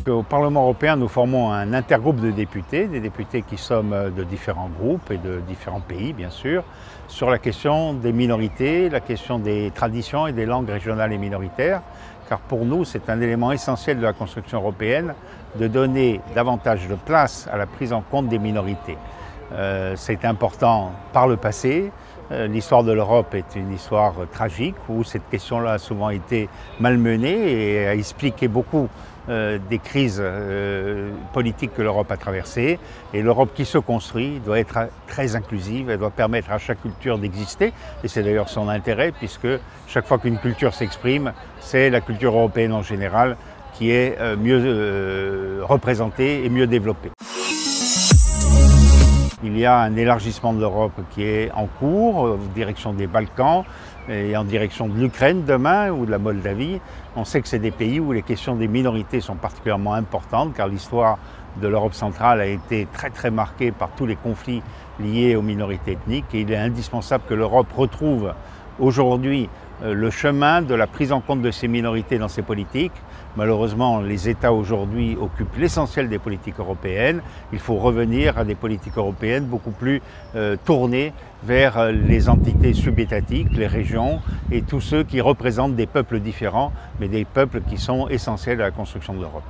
Au Parlement européen, nous formons un intergroupe de députés, des députés qui sommes de différents groupes et de différents pays, bien sûr, sur la question des minorités, la question des traditions et des langues régionales et minoritaires, car pour nous, c'est un élément essentiel de la construction européenne de donner davantage de place à la prise en compte des minorités. C'est important par le passé. L'histoire de l'Europe est une histoire tragique où cette question-là a souvent été malmenée et a expliqué beaucoup des crises politiques que l'Europe a traversées. Et l'Europe qui se construit doit être très inclusive, elle doit permettre à chaque culture d'exister. Et c'est d'ailleurs son intérêt, puisque chaque fois qu'une culture s'exprime, c'est la culture européenne en général qui est mieux représentée et mieux développée. Il y a un élargissement de l'Europe qui est en cours, en direction des Balkans et en direction de l'Ukraine demain ou de la Moldavie. On sait que c'est des pays où les questions des minorités sont particulièrement importantes, car l'histoire de l'Europe centrale a été très marquée par tous les conflits liés aux minorités ethniques. Et il est indispensable que l'Europe retrouve aujourd'hui le chemin de la prise en compte de ces minorités dans ses politiques. Malheureusement, les États aujourd'hui occupent l'essentiel des politiques européennes. Il faut revenir à des politiques européennes beaucoup plus tournées vers les entités subétatiques, les régions et tous ceux qui représentent des peuples différents, mais des peuples qui sont essentiels à la construction de l'Europe.